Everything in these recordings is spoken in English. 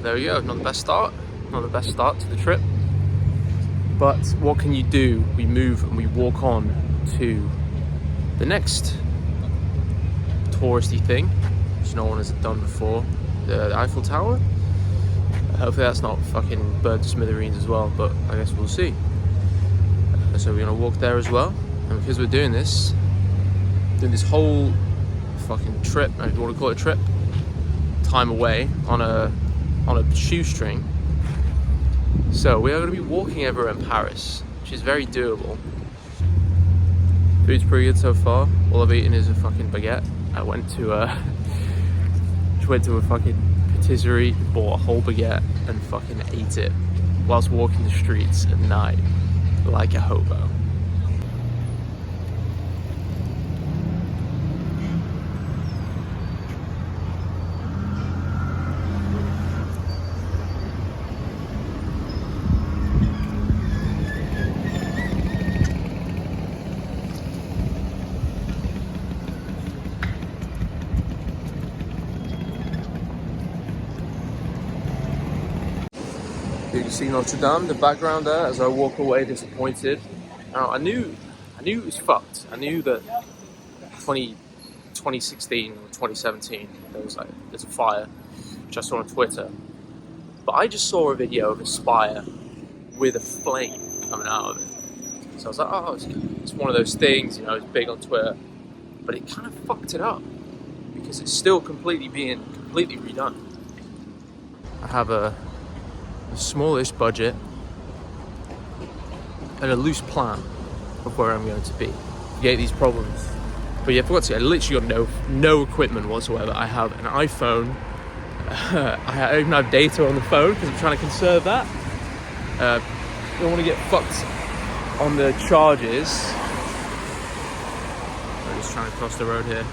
there we go. Not the best start. Not the best start to the trip. But what can you do? We move and we walk on to the next touristy thing, which no one has done before. The Eiffel Tower. Hopefully that's not fucking burnt to smithereens as well, but I guess we'll see. So we're gonna walk there as well. And because we're doing this whole fucking trip, if you want to call it a trip, time away on a shoestring. So we are going to be walking everywhere in Paris, which is very doable. Food's pretty good so far. All I've eaten is a fucking baguette. I went to a fucking patisserie, bought a whole baguette and fucking ate it whilst walking the streets at night like a hobo. You can see Notre Dame, the background there, as I walk away disappointed. Now, I knew it was fucked. I knew that 2016 or 2017, there's a fire, which I saw on Twitter. But I just saw a video of a spire with a flame coming out of it. So I was like, oh, it's one of those things, you know, it's big on Twitter. But it kind of fucked it up, because it's still completely redone. I have a smallish budget and a loose plan of where I'm going to be. Get these problems. But yeah, I forgot to say, I literally got no equipment whatsoever. I have an iPhone. I even have data on the phone because I'm trying to conserve that. Don't want to get fucked on the charges. I'm just trying to cross the road here.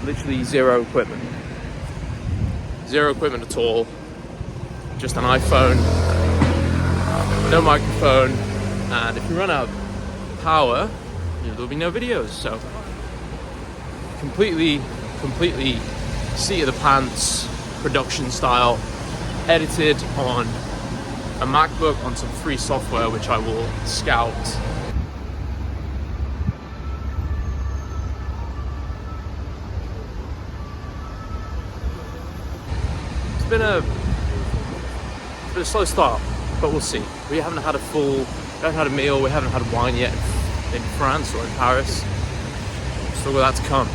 Literally zero equipment. Zero equipment at all. Just an iPhone, no microphone, and if you run out of power, there'll be no videos. So completely seat of the pants production style, edited on a MacBook on some free software which I will scout. It's been a slow start, but we'll see. We haven't had a meal, we haven't had wine yet in France or in Paris. Still got that to come.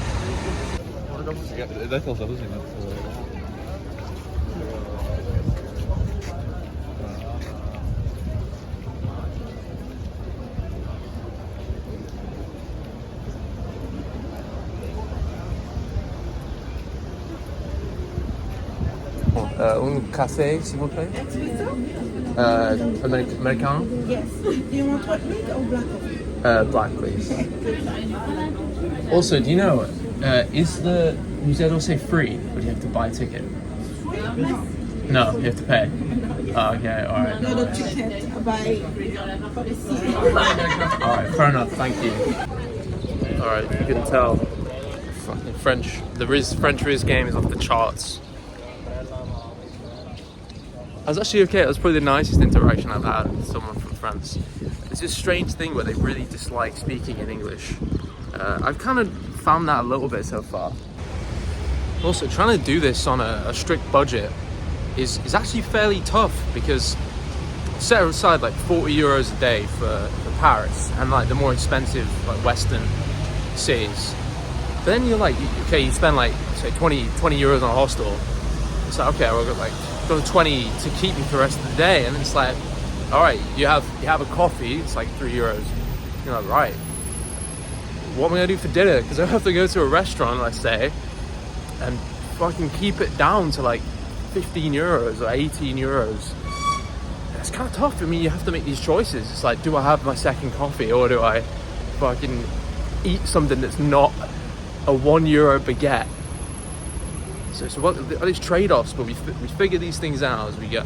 Un café, s'il vous plaît. Americano? Yes. Do you want white milk or black coffee? Black, please. Also, do you know, is the Musée d'Orsay free, or do you have to buy a ticket? No, you have to pay. Oh, okay, alright. No, the ticket by... Alright, fair enough, thank you. Alright, you can tell. Fucking French. The French Riz game is off the charts. I was actually okay. It was probably the nicest interaction I've had with someone from France. It's this strange thing where they really dislike speaking in English. I've kind of found that a little bit so far. Also, trying to do this on a strict budget is actually fairly tough, because set aside like 40 euros a day for Paris and like the more expensive like Western cities. But then you're like, okay, you spend like say 20 euros on a hostel. It's like, okay, we'll got 20 to keep you for the rest of the day, and it's like, all right, you have a coffee, it's like 3 euros. You're like, right, what am I gonna do for dinner? Because I have to go to a restaurant, let's say, and fucking keep it down to like 15 euros or 18 euros. It's kind of tough. I mean, you have to make these choices. It's like, do I have my second coffee, or do I fucking eat something that's not a €1 baguette? So what are these trade-offs? But we figure these things out as we go.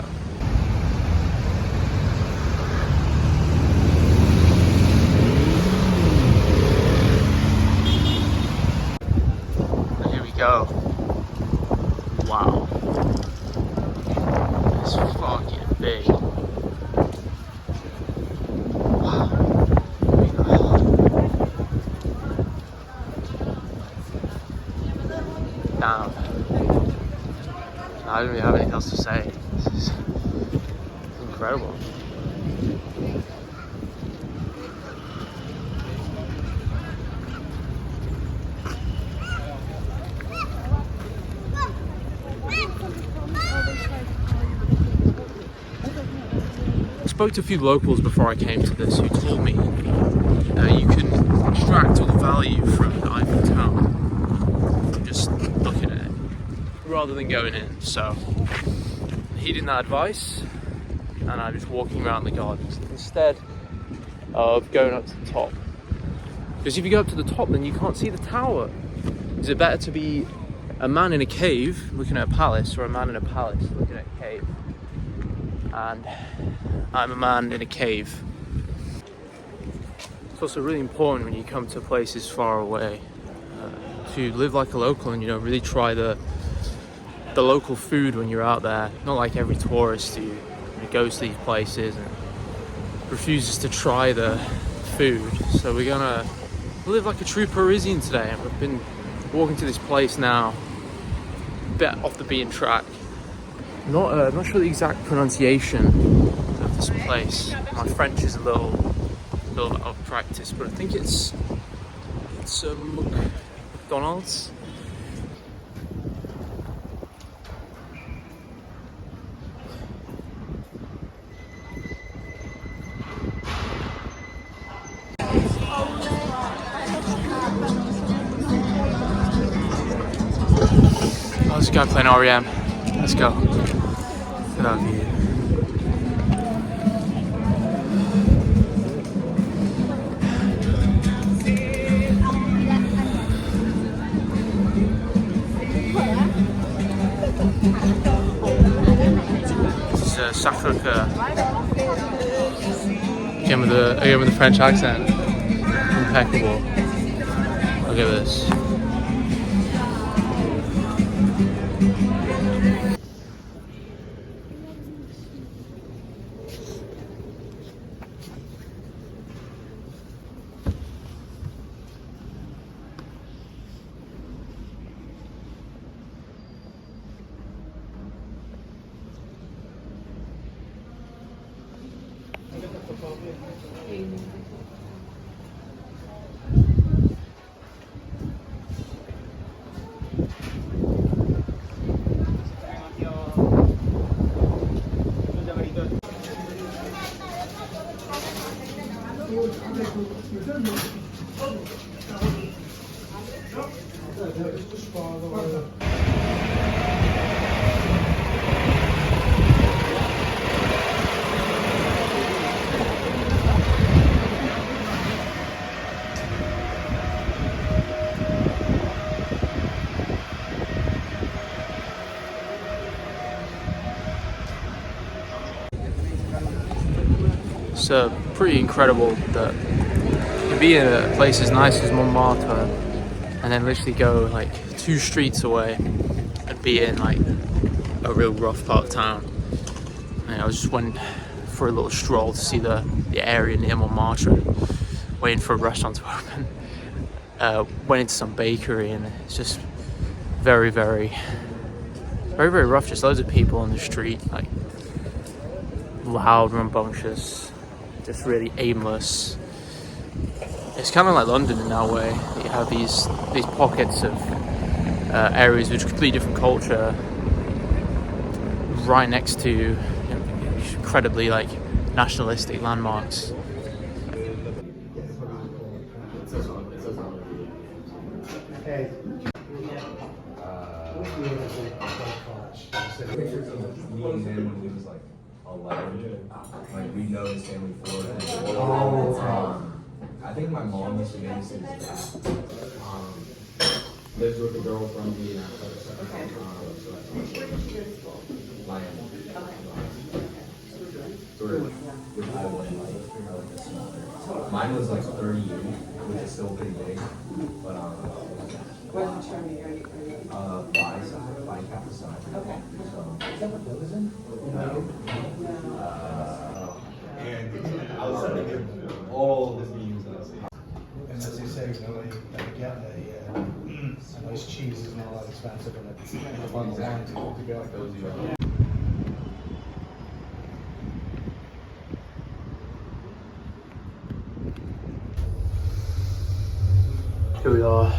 And here we go. Wow. It's fucking big. Wow. Damn. I don't really have anything else to say. This is incredible. I spoke to a few locals before I came to this who told me you can extract all the value from the Eiffel Tower from just looking at it rather than going in. So, heeding that advice, and I'm just walking around the gardens instead of going up to the top. Because if you go up to the top, then you can't see the tower. Is it better to be a man in a cave looking at a palace, or a man in a palace looking at a cave? And I'm a man in a cave. It's also really important when you come to places far away to live like a local and, you know, really try the local food when you're out there. Not like every tourist who goes to these places and refuses to try the food. So we're gonna live like a true Parisian today. I've been walking to this place now, a bit off the beaten track. Not sure the exact pronunciation of this place. My French is a little bit out of practice, but I think it's McDonald's. Oh, this guy playing REM. Let's go. Look at that view. This is Sacré-Cœur. Again with the French accent. Impeccable. Look at this. It's pretty incredible that you can be in a place as nice as Montmartre and then literally go like 2 streets away and be in like a real rough part of town. And I just went for a little stroll to see the area near Montmartre, waiting for a restaurant to open. Went into some bakery and it's just very rough. Just loads of people on the street, like loud, rambunctious, just really aimless. It's kind of like London in that way. You have these pockets of areas with completely different culture right next to, you know, incredibly like nationalistic landmarks. Pictures of me and him when he was like 11. Like we know his family for I think my mom used to babysit his dad. Lives with the girl from the Miami. Sort of with Iowa and like a smaller. Mine was like 38, which is still pretty big. But What attorney are you? by half the size. Okay. And I was sending him all the memes that I see. And as they say, you know, again, a nice cheese is not that expensive, and it's a bottle of wine to go. Here we are,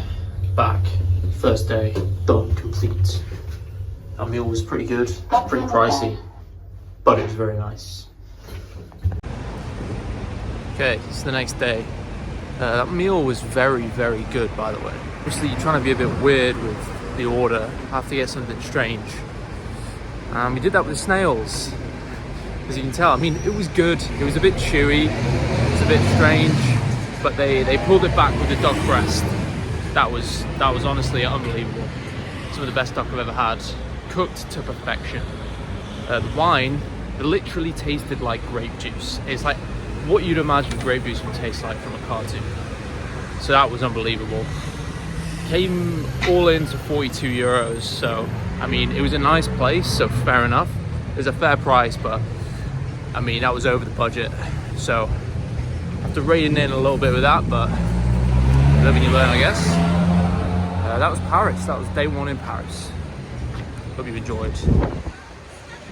back. First day, done, complete. Our meal was pretty good, pretty pricey, but it was very nice. Okay, it's the next day. That meal was very, very good, by the way. Obviously, you're trying to be a bit weird with the order. Have to get something strange. We did that with the snails. As you can tell, I mean, it was good. It was a bit chewy, it was a bit strange, but they pulled it back with the duck breast. That was honestly unbelievable. Some of the best duck I've ever had, cooked to perfection. The wine, it literally tasted like grape juice. It's like what you'd imagine grape juice would taste like from a cartoon. So that was unbelievable. Came all in to 42 euros. So, I mean, it was a nice place, so fair enough. It was a fair price, but I mean, that was over the budget. So, I have to rein in a little bit with that, but live and you learn, I guess. That was Paris. That was day one in Paris. Hope you enjoyed.